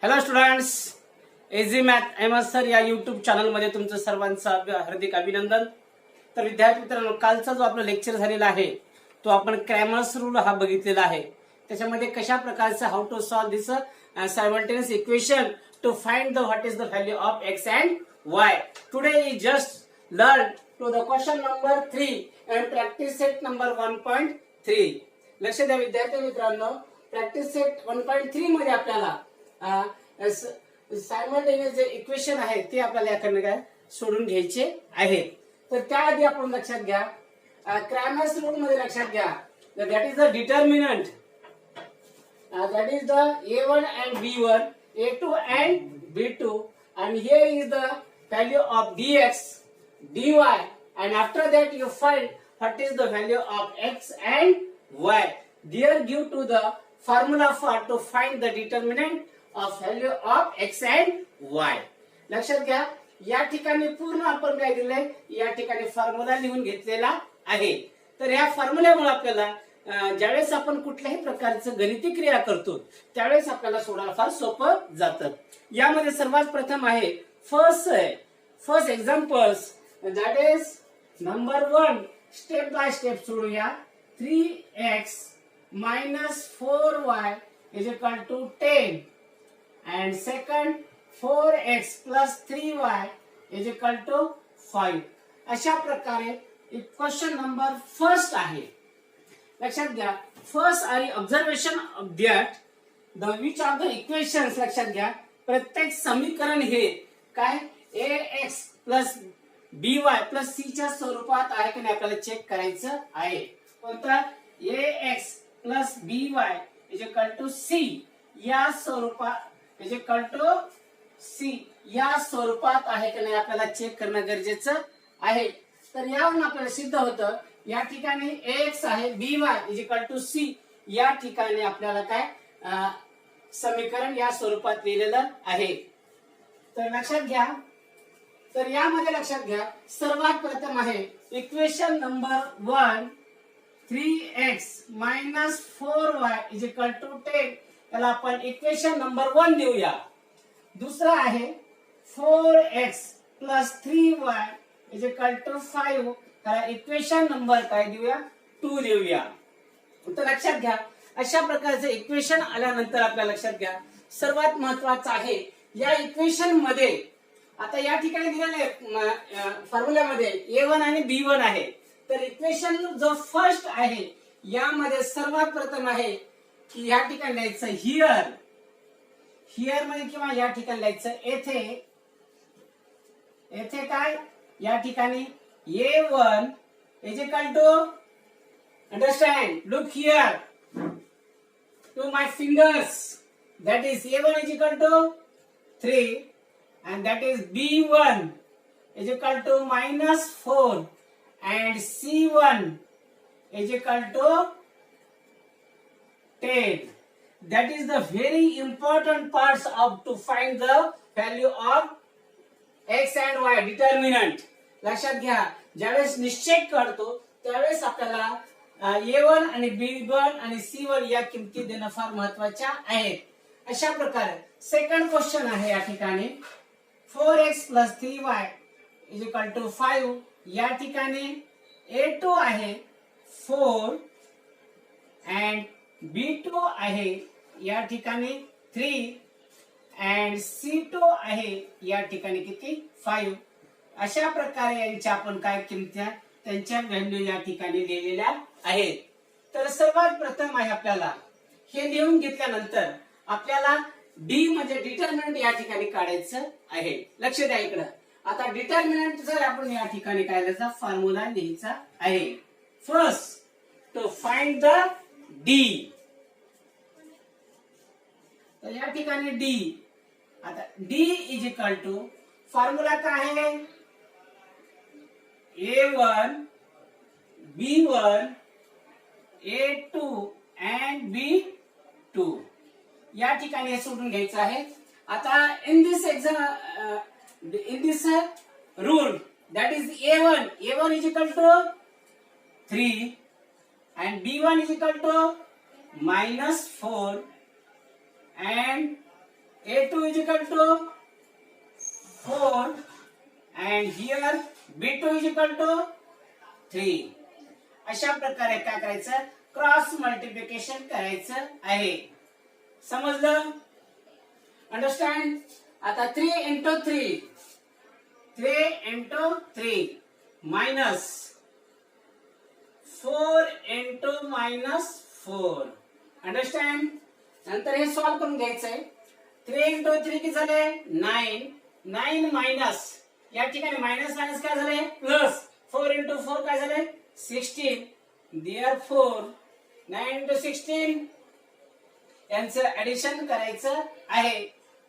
Hello students, AG math M S sir या YouTube चॅनलमध्ये तुमचं सर्वांचं हार्दिक अभिनंदन. तर विद्यार्थी मित्रांनो, कालचा जो आपला लेक्चर झालेला आहे तो आपण क्रॅमर्स रूल हा बघितलेला आहे. त्याच्यामध्ये कशा प्रकारचं how to solve this simultaneous equation to find the what is the value of x and y. Today we just learn to the question number 3 and practice set number 1.3. लक्ष द्या विद्यार्थी मित्रांनो, प्रॅक्टिस सेट 1.3 मध्ये आपल्याला simultaneous जे equation आहे ते आपल्याला याकडनं काय सोडून घ्यायचे आहेत. तर त्याआधी आपण लक्षात घ्या, क्रॅमर्स रूल मध्ये लक्षात घ्या, that is the determinant, that is the a1 and b1, a2 and b2, and here is the value of dx, dy, and after that you find what is the value of x and y. There give to the formula for to find the determinant of value of x and y. लक्षात घ्या, या ठिकाणी पूर्ण आपण काय दिलंय, या ठिकाणी फॉर्म्युला लिहून घेतलेला आहे. तर या फॉर्म्युल्यामुळे आपल्याला ज्यावेळेस आपण कुठल्याही प्रकारचं गणिती क्रिया करतो त्यावेळेस आपल्याला सोडायला फार सोपं जातं. यामध्ये सर्वात प्रथम आहे first examples, that is number 1. Step by step सोडूया. 3x minus 4y is equal to 10, and second 4x plus 3y is equal to 5. अशा प्रकारे इक्वेशन नंबर फर्स्ट आहे. लक्षात घ्या, फर्स्ट आणि observation of that the which of the equations. लक्षात घ्या, प्रत्येक समीकरण हे काय ax plus by plus c च्या स्वरूपात आहे की नाही आपल्याला चेक करायचं आहे. कोणता ax plus by is equal to c या स्वरूपात इज इक्वल टू c या स्वरूपात आहे की नाही आपल्याला चेक करणं गरजेचं आहे. तर यावरून आपल्याला सिद्ध होतं या ठिकाणी ax आहे, by is equal to c या ठिकाणी आपल्याला काय समीकरण या स्वरूपात लिहिलेलं आहे. तर लक्षात घ्या, तर यामध्ये लक्षात घ्या, सर्वात प्रथम आहे equation number 1. 3x minus 4y is equal to 10. त्याला आपण इक्वेशन नंबर 1 देऊया. दुसरा आहे 4x plus 3y is equal to 5. त्याला इक्वेशन नंबर काय देऊया, 2 देऊया. तर लक्षात घ्या, अशा प्रकारचे इक्वेशन आल्यानंतर आपल्या लक्षात घ्या, सर्वात महत्वाचं आहे या इक्वेशन मध्ये आता या ठिकाणी दिलेले फॉर्म्युल्यामध्ये a1 आणि b1 आहे. तर इक्वेशन जो फर्स्ट आहे यामध्ये सर्वात प्रथम आहे की या ठिकाणी लिहायचं हियर मध्ये किंवा या ठिकाणी लिहायचं येथे काय या ठिकाणी a1 is equal to, understand, look here to my fingers, that is a1 is equal to 3 and that is b1 is equal to minus 4 and c1 is equal to 10. That is the very important parts of to find the value of x and y, determinant. लक्षात घ्या, ज्यावेळेस निश्चय करतो त्यावेळेस आपल्याला a1 आणि b1 आणि c1 या किमती देणं फार महत्वाच्या आहेत. अशा प्रकारे सेकंड क्वेश्चन आहे या ठिकाणी 4x plus 3y is equal to 5. या ठिकाणी a2 आहे 4 and b2 आहे या ठिकाणी 3 and c2 आहे या ठिकाणी किती 5. अशा प्रकारे यांच्या आपण काय किमत्या त्यांच्या व्हॅल्यू या ठिकाणी लिहिलेल्या आहेत. तर सर्वात प्रथम आहे आपल्याला हे लिहून घेतल्यानंतर आपल्याला डी म्हणजे डिटर्मिनंट या ठिकाणी काढायचं आहे. लक्ष द्या इकडं, आता डिटर्मिनंट जर आपण या ठिकाणी काढायचा फॉर्म्युला लिहायचा आहे. First to find the D, तर या ठिकाणी डी, आता D is equal to formula काय आहे a1 b1 a2 and b2 या ठिकाणी हे सोडून घ्यायचं आहे. आता in this rule that is a1 is equal to 3 and b1 is equal to minus 4 and A2 is equal to 4 and here B2 is equal to 3. अशा प्रकारे काय करायचं, क्रॉस मल्टिप्लिकेशन करायचं आहे. समजलं? अंडरस्टँड? आता 3 into 3 minus 4 into -4. अंडरस्टँड? नंतर हे सॉल्व करून घ्यायचंय. 3 into 3 किती झाले? 9. 9 मायनस, या ठिकाणी मायनस मायनस काय झाले? प्लस. 4 into 4 काय झाले? 16. Therefore 9 into 16 यांचं ऍडिशन करायचं आहे.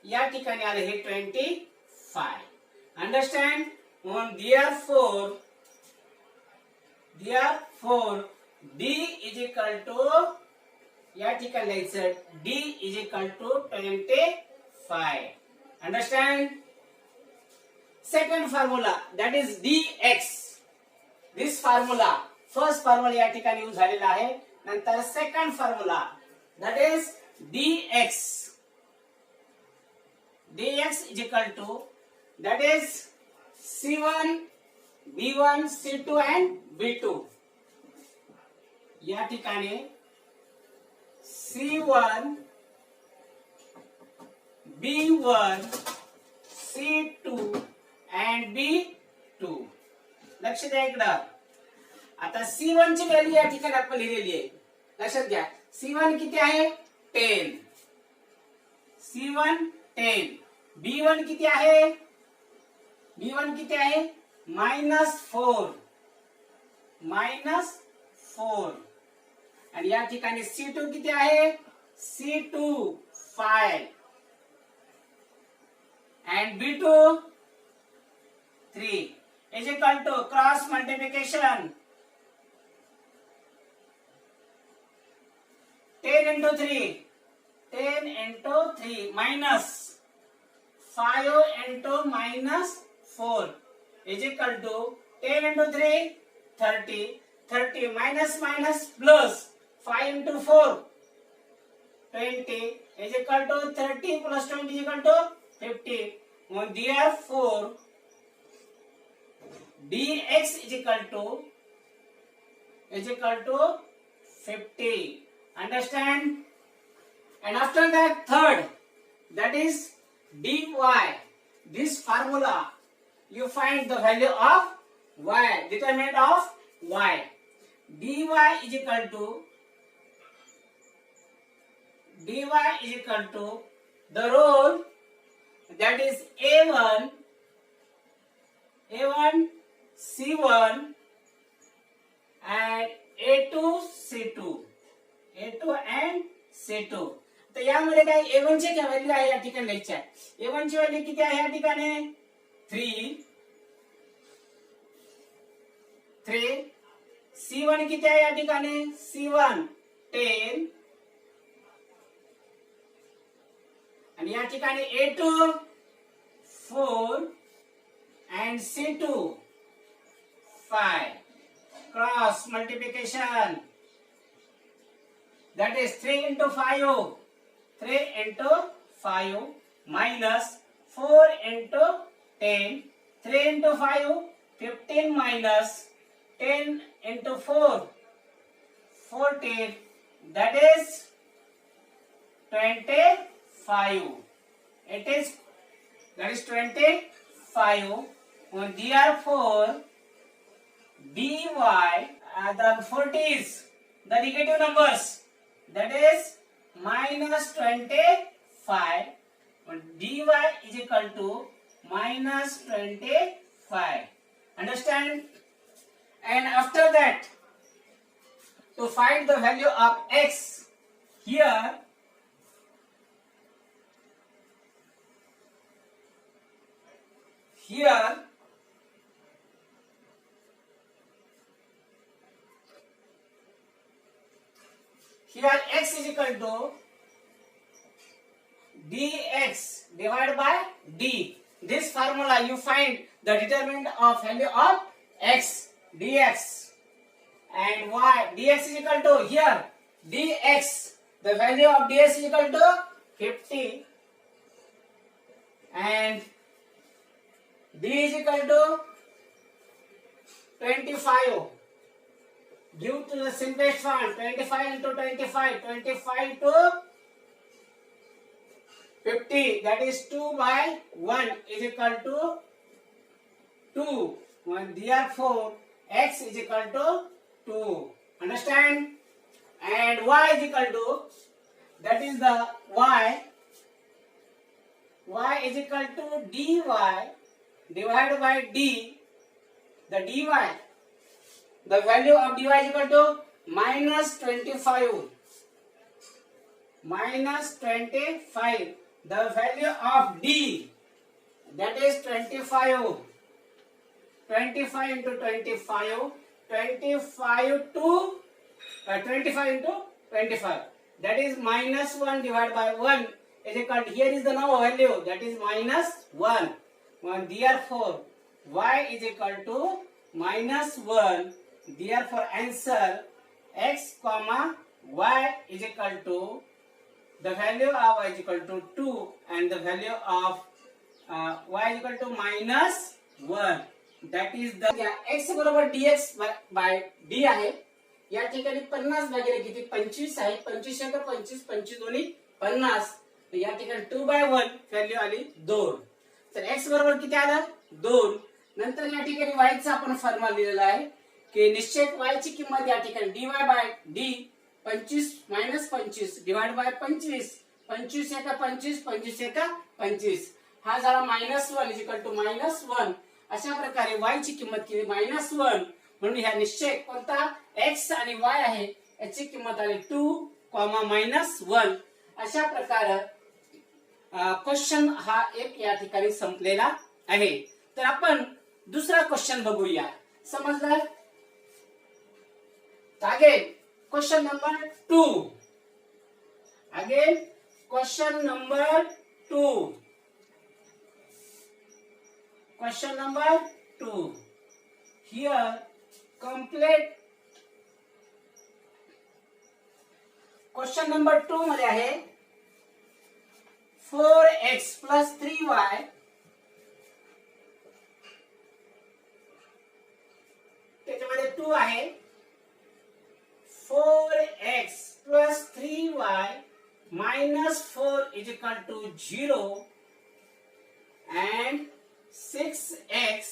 या ठिकाणी आले हे 25. Understand? Therefore D is equal to, या ठिकाणी लिहायचं D is equal to 25. Understand? Second formula, that is dx. This formula, first formula या ठिकाणी यूज झालेला आहे. नंतर second formula, that is dx. dx is equal to, that is c1, b1, c2 and b2. या ठिकाणी c1, b1, c2 and b2. लक्ष द्या इकडं. आता c1 ची व्हॅल्यू या ठिकाणी आपण लिहिलेली आहे. लक्षात घ्या, c1 किती आहे? 10. c1 10. b1 किती आहे? b1 किती आहे? -4. -4. आणि या ठिकाणी c2 किती आहे? c2 5 and b2 3 is equal to cross multiplication. 10 into 3 minus 5 into -4 is equal to 10 into 3 30. 30 minus plus 5 into 4 20 is equal to 30 plus 20 is equal to 50. Therefore dx is equal to 50. Understand? And after that third, that is dy. This formula you find the value of y, determinant of y. dy is equal to the role, that is a1 c1 and a2 and c2. तर यामध्ये काय a1 ची काय value आहे या ठिकाणी लिहायची आहे. a1 ची व्हॅल्यू किती आहे या ठिकाणी? 3. c1 किती आहे या ठिकाणी? c1 10 आणि या ठिकाणी a2 4 and c2 5. Cross multiplication, that is 3 into 5 minus 4 into 10. 3 into 5 15 minus 10 into 4 14, that is 25. That is 25. Therefore dy, the 40s, the negative numbers, that is -25. dy is equal to -25. Understand? And after that, to find the value of x, here x is equal to dx divided by d. This formula you find the determinant of value of x, dx, and y. Dx is equal to, here dx, the value of dx is equal to 50. and D is equal to 25. Give to the simplest one. 25 into 25. 25 to 50. That is 2 by 1 is equal to 2. Therefore, x is equal to 2. Understand? And y is equal to, that is the y. Y is equal to dy divided by d. The dy, the value of dy is equal to minus 25. Minus 25. The value of d, that is 25. 25 into 25. 25 to 25 into 25. That is minus 1 divided by 1 is equal to, here is the now value, that is minus 1. Therefore, y is equal to minus 1. Therefore, answer x comma y is equal to, the value of y is equal to 2 and the value of y is equal to minus 1. That is the x बरोबर dx by d आहे. या ठिकाणी 50 भागिले किती 25 आहे. 25 एक 25 25 दोन्ही 50. या ठिकाणी 2 by 1 व्हॅल्यू आली 2. तर x बरोबर किती आलं 2. नंतर या ठिकाणी y चा आपण फॉर्म्युला लिहिलेला आहे की निश्चित y ची किंमत या ठिकाणी dy by d 25 minus 25 divided by 25. 25 एक 25 25 एक 25. हा झाला -1 is equal to -1. अशा प्रकारे y ची किंमत किती -1. म्हणून ह्या निश्चय कोणता x आणि y आहे याची किंमत आली 2, -1. अशा प्रकारे क्वेश्चन हा एक या ठिकाणी संपलेला आहे. तर आपण दुसरा क्वेश्चन बघूया. समजलं? Again question number 2. Again question number 2. Question number 2. Here, complete. Question number 2 मध्ये आहे 4x plus 3y त्याच्यामध्ये 2 आहे 4x plus 3y minus 4 is equal to 0 and 6x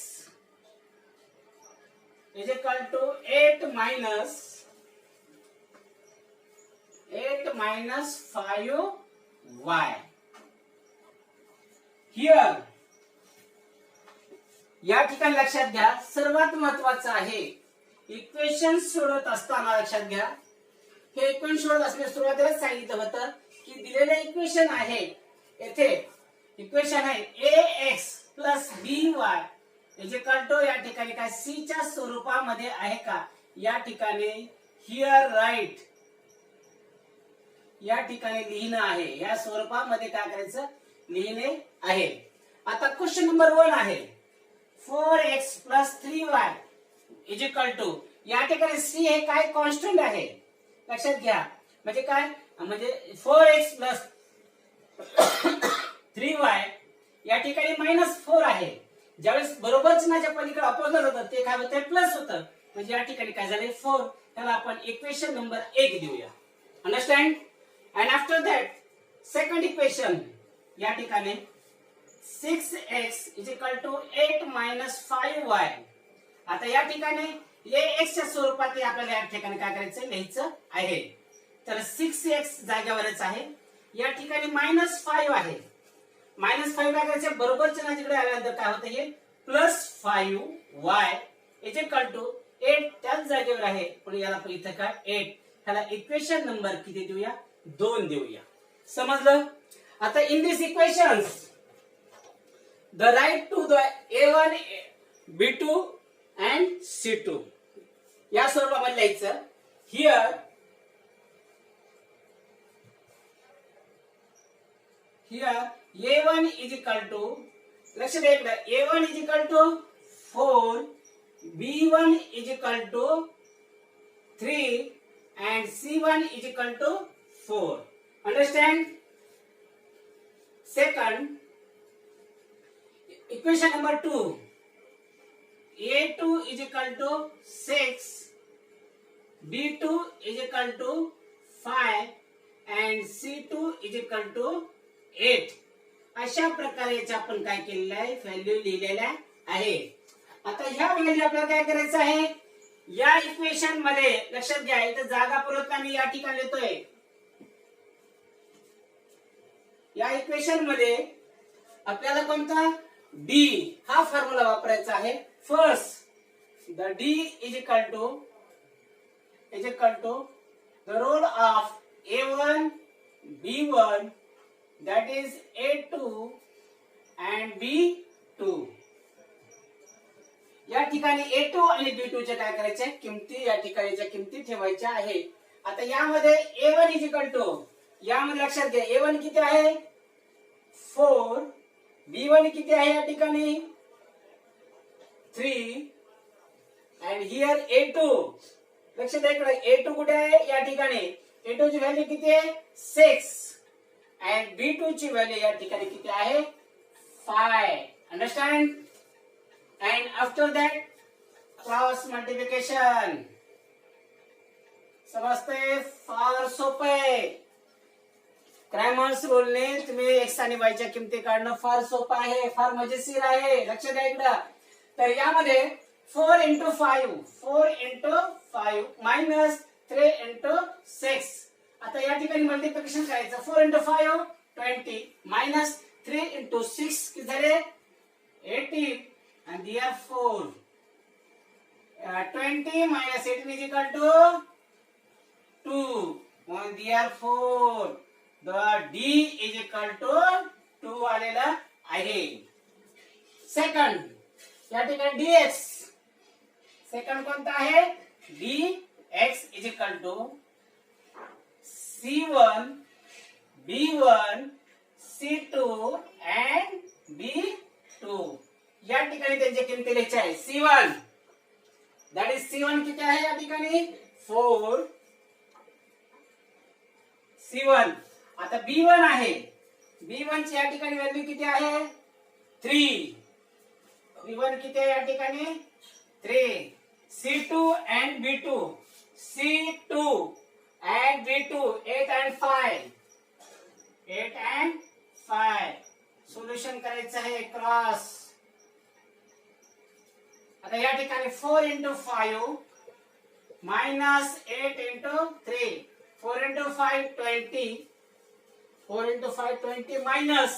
is equal to 8 minus 5y. Here या ठिकाणी लक्षात घ्या सर्वात महत्त्वाचं आहे इक्वेशन सोडवत असताना लक्षात घ्या हे इक्वेशन सोडवत असताना सुरुवातीला सांगितलं होतं की दिलेले इक्वेशन आहे येथे इक्वेशन आहे ax plus by is equal to या ठिकाणी काय c च्या स्वरूपामध्ये आहे का या ठिकाणी हिअर राईट या ठिकाणी लिहिणं आहे या स्वरूपामध्ये काय करायचं लिहिणे आहे. आता क्वेश्चन नंबर 1 आहे 4x plus 3y is equal to या ठिकाणी c हे काय कॉन्स्टंट आहे लक्षात घ्या म्हणजे काय म्हणजे 4x plus 3y या ठिकाणी -4 आहे. ज्यावेळेस बरोबर चिन्हाच्या पलीकडे अपोजिट होतं ते काय होतं प्लस होतं म्हणजे या ठिकाणी काय झाले 4 त्याला आपण इक्वेशन नंबर 1 देऊया. Understand? And after that second equation या ठिकाणी 6x is equal to 8 minus 5y. आता या ठिकाणी ax च्या स्वरूपात आपल्याला या ठिकाणी काय करायचं लिहायचं आहे. तर 6x जागेवरच आहे या ठिकाणी -5 आहे. -5 काय करायचं बरोबर चिन्हाकडे आल्यानंतर काय होतं हे +5y इज इक्वल टू 8 त्याच जागेवर आहे पण याला पण इथे काय 8 ह्याला इक्वेशन नंबर किती देऊया 2 देऊया. समजलं? आता in this equations the right to the a1 b2 and c2 या स्वरूपामध्ये लिहायचं. Here a1 is equal to लक्ष द्या इकडे a1 is equal to 4 b1 is equal to 3 and c1 is equal to 4. Understand? Second Equation number 2. A2 is equal to 6, B2 is equal to 5 and C2 is equal to 8. अशा प्रकारे याचा आपण काय केलेलं आहे, व्हॅल्यू लिहिलेल्या आहे. आता ह्या व्हॅल्यू आपल्याला काय करायचं आहे, या इक्वेशन मध्ये लक्षात घ्या, इथे जागा पुरवता मी या ठिकाणी लिहितोय. या इक्वेशन मध्ये आपल्याला कोणता डी हा फॉर्म्युला वापरायचा आहे. First the D is equal to the role of A1 B1 that is A2 and B2. या ठिकाणी A2 आणि B2 च्या काय करायचे किमती या ठिकाणीच्या किमती ठेवायच्या आहे. आता यामध्ये A1 इज इक्वल टू, यामध्ये लक्षात घ्या A1 किती आहे 4, B1 किती आहे या ठिकाणी 3 and here A2. लक्षात द्या इकडे A2 कुठे आहे या ठिकाणी, A2 ची व्हॅल्यू किती आहे 6 and B2 ची व्हॅल्यू या ठिकाणी किती आहे 5. Understand. and after that cross multiplication. समजते, फार सोपे. क्रॅमर्स रूलने तुम्ही एक्स आणि वाय च्या किमती काढणं फार सोपं आहे, फार मजेशीर आहे. लक्ष द्या इकडं. तर यामध्ये 4 into 5 minus 3 into 6. आता या ठिकाणी मल्टिप्लिकेशन करायचं. 4 into 5 20 minus 3 into 6 किती झाले 18 and therefore 20 minus 18 is equal to 2 and therefore the D is equal to 2 आलेला आहे. सेकंड या ठिकाणी dx, सेकंड कोणता आहे dx is equal to C1 B1 C2 and B2. या ठिकाणी त्यांची किमती लिहायची आहे. C1 that is C1 किती आहे या ठिकाणी 4 C1. आता B1 आहे, B1 ची या ठिकाणी व्हॅल्यू किती आहे 3. B1 किती आहे या ठिकाणी 3. C2 and B2, C2 and B2 8 and 5. Solution करायचं आहे क्रॉस. आता या ठिकाणी 4 into 5 minus 8 into 3. 4 into 5 20. 4 into 5 20 minus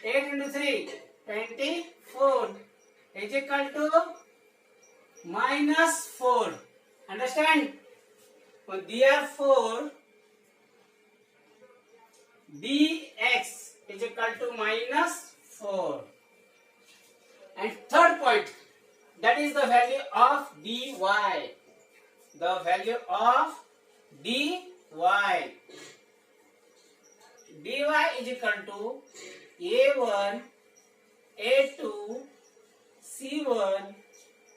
8 into 3 24 is equal to minus 4. Understand? So therefore dx is equal to minus 4. And third point, that is the value of dy. The value of dy. dy is equal to A1, A2, C1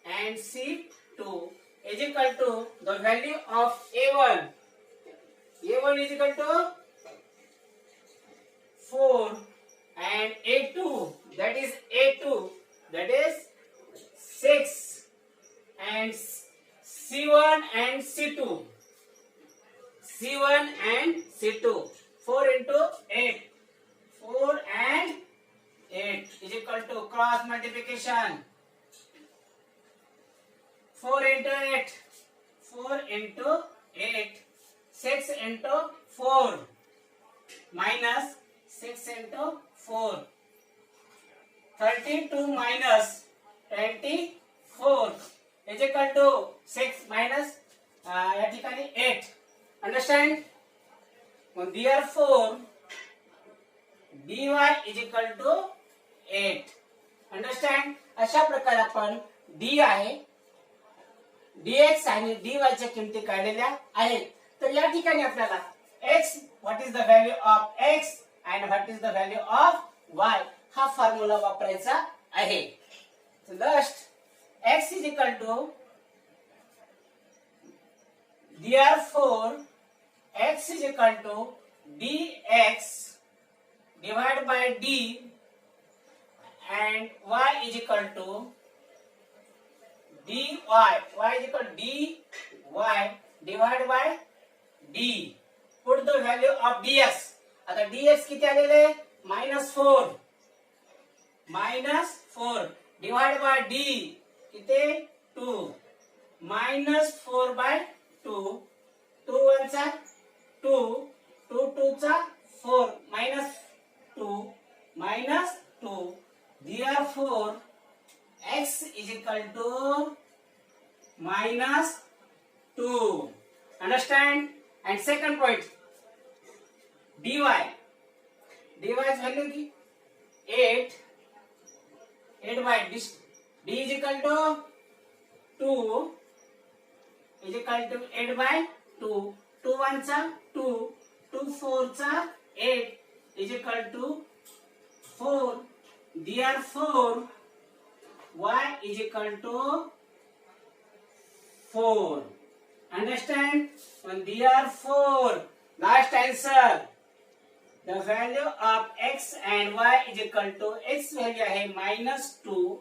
and C2 is equal to the value of A1. A1 is equal to 4 and A2 that is 6 and C1 and C2. 4 into 8. 4 and 8 is equal to cross multiplication. 4 into 8. 4 into 8. 6 into 4 minus 6 into 4. 32 minus 24 is equal to 6 minus या ठिकाणी 8. Understand? Therefore dy is equal to 8. Understand? अशा प्रकारे आपण d आहे dx आणि dy च्या किमती काढलेल्या आहेत. तर या ठिकाणी आपल्याला x, what is the value of x and what is the value of y हा फॉर्म्युला वापरायचा आहे. So next x is equal to, therefore x is equal to dx divided by d and y is equal to dy. Y is equal to dy divided by d. Put the value of dx. आता dx किती आलेले -4 divided by d किती 2 -4 by 2 2 1 चा 2 2 2 चा 4 -2 therefore x is equal to -2. Understand? And second point, dy is value की 8 by d is equal to 2 is equal to 8 by 2 2 1 चा 2 2 4 चा 8 is equal to 4. Therefore y is equal to 4. Understand? And therefore last answer, the value of x and y is equal to x value आहे -2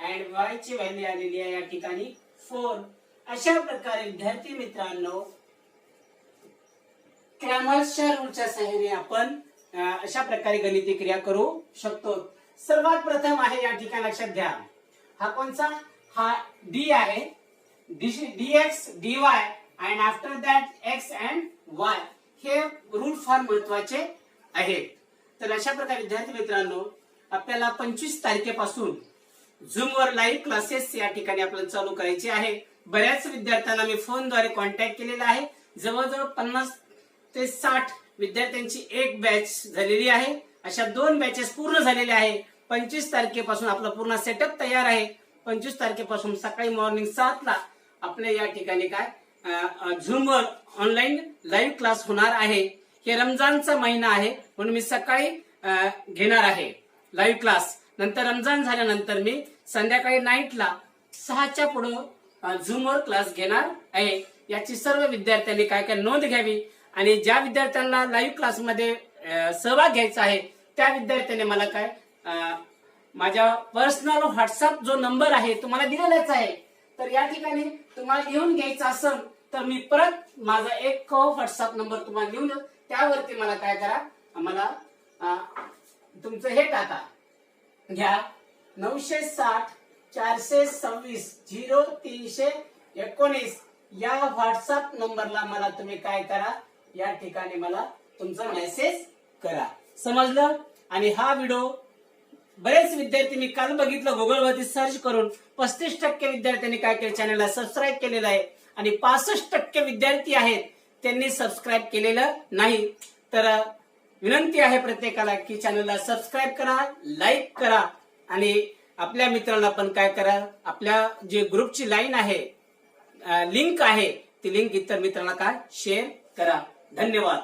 and y ची value आलेली आहे या ठिकाणी 4. अशा प्रकारे विद्यार्थी मित्रांनो क्रॅमर्सच्या रूलच्या सहाय्याने आपण अशा प्रकारे गणिती क्रिया करू शकतो. सर्वात प्रथम आहे या ठिकाणी लक्षात घ्या, हा कोणचा, हा d आहे, dx dy and after that x and y हे रूल फार महत्वाचे आहेत. तर अशा प्रकारे विद्यार्थी मित्रांनो आपल्याला 25 तारखेपासून झूम वर लाईव्ह क्लासेस या ठिकाणी आपल्याला चालू करायचे आहे. बऱ्याच विद्यार्थ्यांना मी फोनद्वारे कॉन्टॅक्ट केलेला आहे. जवळजवळ 50 ते 60 विद्यार्थ्यांची एक बॅच झालेली आहे. अशा 2 बॅचेस पूर्ण झालेल्या आहे. 25 तारखेपासून आपला पूर्ण सेटअप तयार आहे. 25 तारखेपासून सकाळी मॉर्निंग 7 ला आपल्या या ठिकाणी काय झूम वर ऑनलाईन लाईव्ह क्लास होणार आहे. हे रमजानचा महिना आहे म्हणून मी सकाळी घेणार आहे लाईव्ह क्लास. नंतर रमजान झाल्यानंतर मी संध्याकाळी नाईटला 6च्या पुढे झूम वर क्लास घेणार आहे. याची सर्व विद्यार्थ्यांनी काय काय नोंद घ्यावी आणि ज्या विद्यार्थ्यांना लाईव्ह क्लासमध्ये सहभाग घ्यायचा आहे त्या विद्यार्थ्यांनी मला काय माझ्या पर्सनल व्हॉट्सअप जो नंबर आहे तुम्हाला दिलेलाच आहे. तर या ठिकाणी तुम्हाला लिहून घ्यायचा असेल तर मी परत माझा एक व्हॉट्सअप नंबर तुम्हाला लिहून देऊ. त्यावरती मला काय करा, मला तुमचं हे टाका, घ्या 960 426 0319 या व्हॉट्सअप नंबरला मला तुम्ही काय करा, या ठिकाणी मला तुमचा मेसेज करा. समजलं? आणि हा व्हिडिओ बरेच विद्यार्थी मी काल बघितलं गुगलवरती सर्च करून 35% विद्यार्थ्यांनी काय केलं, चॅनलला सबस्क्राईब केलेलं आहे आणि 65% विद्यार्थी आहेत त्यांनी सबस्क्राईब केलेलं नाही. तर विनंती आहे प्रत्येकाला की चॅनलला सबस्क्राईब करा, लाईक करा आणि आपल्या मित्रांना पण काय करा, आपल्या जे ग्रुपची लाईन आहे, लिंक आहे, ती लिंक इतर मित्रांना काय शेअर करा. धन्यवाद.